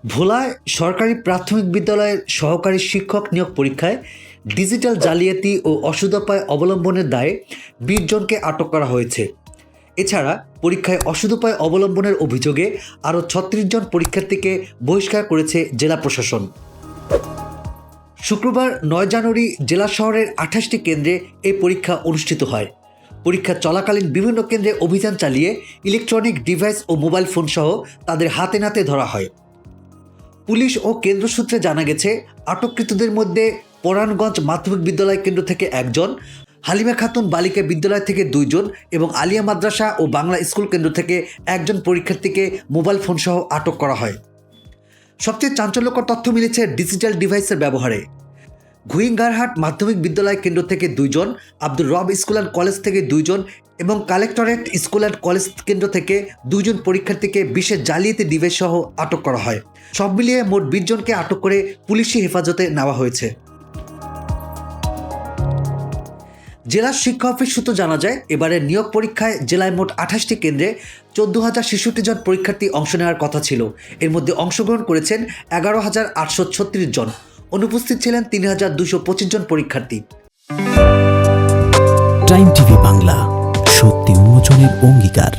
ভোলায় সরকারি প্রাথমিক বিদ্যালয়ের সহকারী শিক্ষক নিয়োগ পরীক্ষায় ডিজিটাল জালিয়াতি ও অসদুপায় অবলম্বনের দায়ে ২০ জনকে আটক করা হয়েছে। এছাড়া পরীক্ষায় অসদুপায় অবলম্বনের অভিযোগে আরও ৩৬ জন পরীক্ষার্থীকে বহিষ্কার করেছে জেলা প্রশাসন। শুক্রবার ৯ জানুয়ারি জেলা শহরের ২৮টি কেন্দ্রে এই পরীক্ষা অনুষ্ঠিত হয়। পরীক্ষা চলাকালীন বিভিন্ন কেন্দ্রে অভিযান চালিয়ে ইলেকট্রনিক ডিভাইস ও মোবাইল ফোন সহ তাদের হাতে নাতে ধরা হয়। পুলিশ ও কেন্দ্র সূত্রে জানা গেছে, আটককৃতদের মধ্যে পরাণগঞ্জ মাধ্যমিক বিদ্যালয় কেন্দ্র থেকে একজন, হালিমা খাতুন বালিকা বিদ্যালয় থেকে ২ জন এবং আলিয়া মাদ্রাসা ও বাংলা স্কুল কেন্দ্র থেকে একজন পরীক্ষার্থীকে মোবাইল ফোন সহ আটক করা হয়। সবচেয়ে চাঞ্চল্যকর তথ্য মিলেছে ডিজিটাল ডিভাইসের ব্যবহারে। ঘুইংগারহাট মাধ্যমিক বিদ্যালয় কেন্দ্র থেকে ২ জন, আব্দুর রব স্কুল অ্যান্ড কলেজ থেকে ২ জন এবং কালেক্টরেট স্কুল অ্যান্ড কলেজ কেন্দ্র থেকে ২ জন পরীক্ষার্থীকে বিশেষ জালিয়াতি ডিভাইস সহ আটক করা হয়। সব মিলিয়ে মোট ২০ জনকে আটক করে পুলিশি হেফাজতে নেওয়া হয়েছে। জেলা শিক্ষা অফিস সূত্র জানা যায়, এবারের নিয়োগ পরীক্ষায় জেলায় মোট ২৮টি কেন্দ্রে ১৪,০৬৬ জন পরীক্ষার্থী অংশ নেওয়ার কথা ছিল। এর মধ্যে অংশগ্রহণ করেছেন ১১,৮৩৬ জন। অনুপস্থিত ছিলেন ৩,২২৫ জন পরীক্ষার্থী। টাইম টিভি বাংলা, সত্যি উন্মোচনের অঙ্গীকার।